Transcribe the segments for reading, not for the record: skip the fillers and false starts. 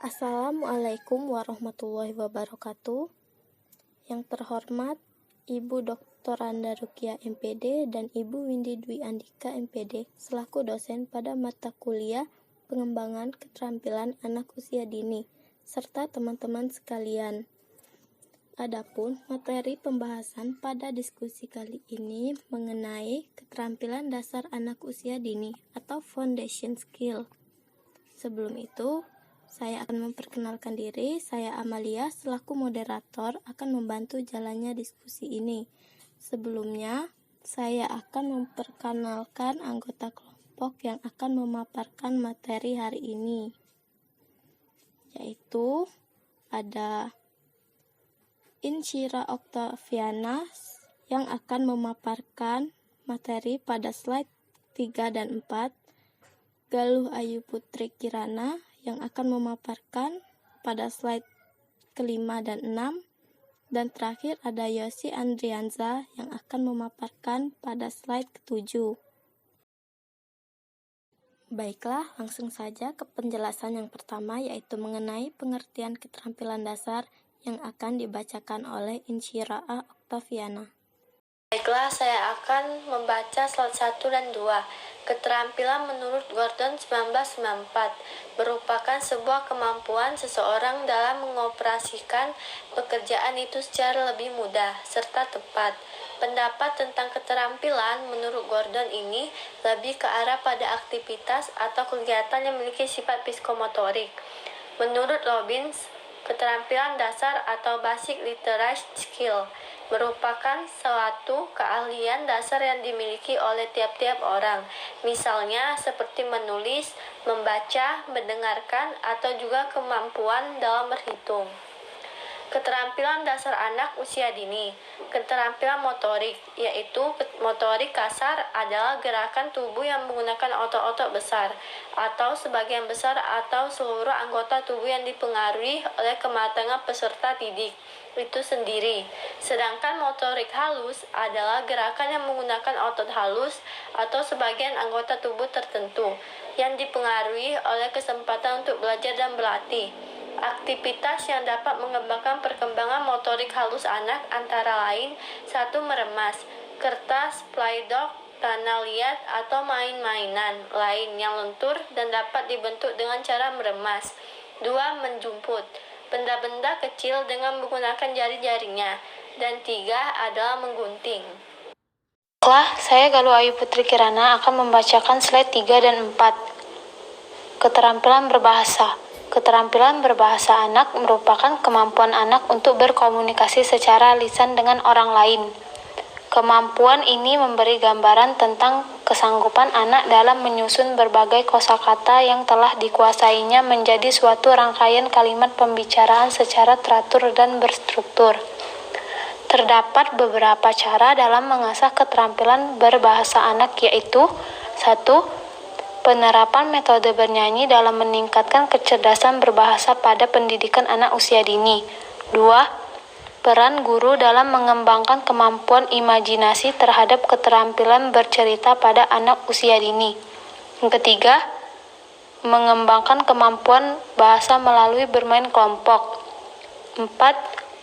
Assalamualaikum warahmatullahi wabarakatuh. Yang terhormat Ibu Dr. Anda Rukia MPD dan Ibu Windy Dwi Andika MPD selaku dosen pada mata kuliah Pengembangan Keterampilan Anak Usia Dini serta teman-teman sekalian. Adapun materi pembahasan pada diskusi kali ini mengenai keterampilan dasar anak usia dini atau foundation skill. Sebelum itu, saya akan memperkenalkan diri. Saya Amalia selaku moderator akan membantu jalannya diskusi ini. Sebelumnya, saya akan memperkenalkan anggota kelompok yang akan memaparkan materi hari ini, yaitu ada Insyira Oktaviana yang akan memaparkan materi pada slide 3 dan 4, Galuh Ayu Putri Kirana yang akan memaparkan pada slide kelima dan 6, dan terakhir ada Yosi Andrianza yang akan memaparkan pada slide ke-7. Baiklah, langsung saja ke penjelasan yang pertama, yaitu mengenai pengertian keterampilan dasar yang akan dibacakan oleh Insyira Oktaviana. Baiklah, saya akan membaca slide 1 dan 2. Keterampilan menurut Gordon 1994 merupakan sebuah kemampuan seseorang dalam mengoperasikan pekerjaan itu secara lebih mudah serta tepat. Pendapat tentang keterampilan menurut Gordon ini lebih ke arah pada aktivitas atau kegiatan yang memiliki sifat psikomotorik. Menurut Robbins, keterampilan dasar atau basic literary skill merupakan suatu keahlian dasar yang dimiliki oleh tiap-tiap orang, misalnya seperti menulis, membaca, mendengarkan, atau juga kemampuan dalam berhitung. Keterampilan dasar anak usia dini. Keterampilan motorik, yaitu motorik kasar adalah gerakan tubuh yang menggunakan otot-otot besar atau sebagian besar atau seluruh anggota tubuh yang dipengaruhi oleh kematangan peserta didik itu sendiri. Sedangkan motorik halus adalah gerakan yang menggunakan otot halus atau sebagian anggota tubuh tertentu yang dipengaruhi oleh kesempatan untuk belajar dan berlatih. Aktivitas yang dapat mengembangkan perkembangan motorik halus anak antara lain: 1. Meremas, kertas, playdoh, tanah liat, atau main-mainan lain yang lentur dan dapat dibentuk dengan cara meremas. 2. Menjumput, benda-benda kecil dengan menggunakan jari-jarinya. Dan 3 adalah menggunting. Saya Galuh Ayu Putri Kirana akan membacakan slide 3 dan 4. Keterampilan berbahasa. Keterampilan berbahasa anak merupakan kemampuan anak untuk berkomunikasi secara lisan dengan orang lain. Kemampuan ini memberi gambaran tentang kesanggupan anak dalam menyusun berbagai kosakata yang telah dikuasainya menjadi suatu rangkaian kalimat pembicaraan secara teratur dan berstruktur. Terdapat beberapa cara dalam mengasah keterampilan berbahasa anak, yaitu 1. Penerapan metode bernyanyi dalam meningkatkan kecerdasan berbahasa pada pendidikan anak usia dini. 2. Peran guru dalam mengembangkan kemampuan imajinasi terhadap keterampilan bercerita pada anak usia dini. Yang ketiga, mengembangkan kemampuan bahasa melalui bermain kelompok. 4.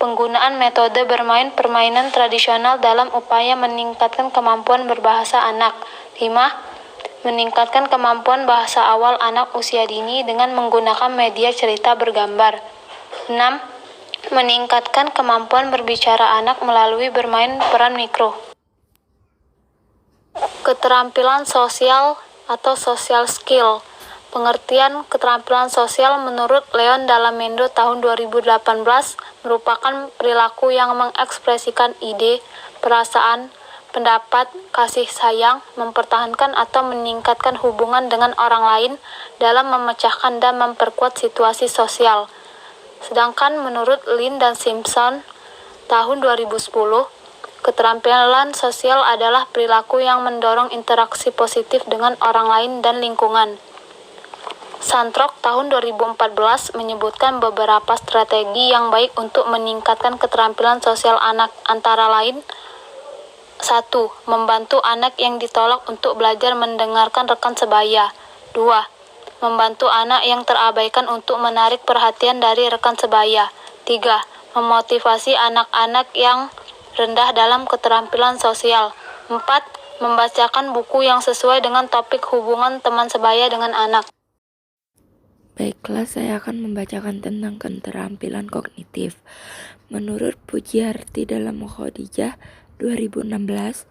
Penggunaan metode bermain permainan tradisional dalam upaya meningkatkan kemampuan berbahasa anak. 5. Meningkatkan kemampuan bahasa awal anak usia dini dengan menggunakan media cerita bergambar. 6. Meningkatkan kemampuan berbicara anak melalui bermain peran mikro. Keterampilan sosial atau social skill. Pengertian keterampilan sosial menurut Leon Dalamendo tahun 2018 merupakan perilaku yang mengekspresikan ide, perasaan, pendapat, kasih sayang, mempertahankan atau meningkatkan hubungan dengan orang lain dalam memecahkan dan memperkuat situasi sosial. Sedangkan menurut Lin dan Simpson tahun 2010, keterampilan sosial adalah perilaku yang mendorong interaksi positif dengan orang lain dan lingkungan. Santrok tahun 2014 menyebutkan beberapa strategi yang baik untuk meningkatkan keterampilan sosial anak, antara lain: 1. Membantu anak yang ditolak untuk belajar mendengarkan rekan sebaya. 2. membantu anak yang terabaikan untuk menarik perhatian dari rekan sebaya. 3. Memotivasi anak-anak yang rendah dalam keterampilan sosial. 4. Membacakan buku yang sesuai dengan topik hubungan teman sebaya dengan anak. Baiklah, saya akan membacakan tentang keterampilan kognitif. Menurut Pujiarti dalam Khadijah 2016,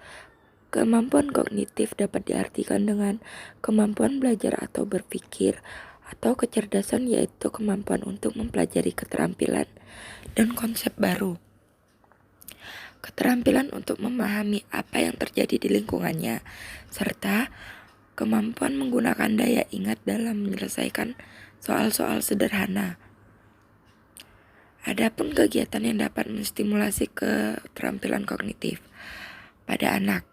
kemampuan kognitif dapat diartikan dengan kemampuan belajar atau berpikir, atau kecerdasan, yaitu kemampuan untuk mempelajari keterampilan dan konsep baru. Keterampilan untuk memahami apa yang terjadi di lingkungannya, serta kemampuan menggunakan daya ingat dalam menyelesaikan soal-soal sederhana. Adapun kegiatan yang dapat menstimulasi keterampilan kognitif pada anak,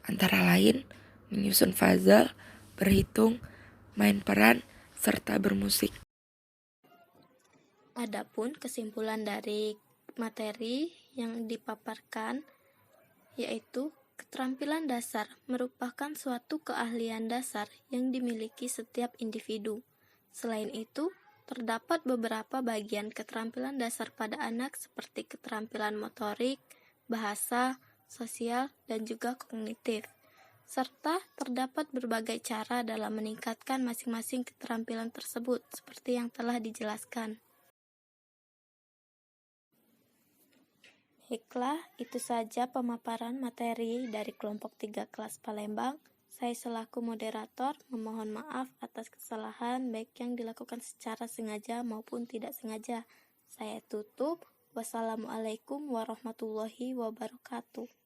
antara lain menyusun puzzle, berhitung, main peran, serta bermusik. Adapun kesimpulan dari materi yang dipaparkan yaitu keterampilan dasar merupakan suatu keahlian dasar yang dimiliki setiap individu. Selain itu, terdapat beberapa bagian keterampilan dasar pada anak seperti keterampilan motorik, bahasa, sosial, dan juga kognitif. Serta terdapat berbagai cara dalam meningkatkan masing-masing keterampilan tersebut seperti yang telah dijelaskan. Baiklah, itu saja pemaparan materi dari kelompok 3 kelas Palembang. Saya selaku moderator memohon maaf atas kesalahan baik yang dilakukan secara sengaja maupun tidak sengaja. Saya tutup. Wassalamualaikum warahmatullahi wabarakatuh.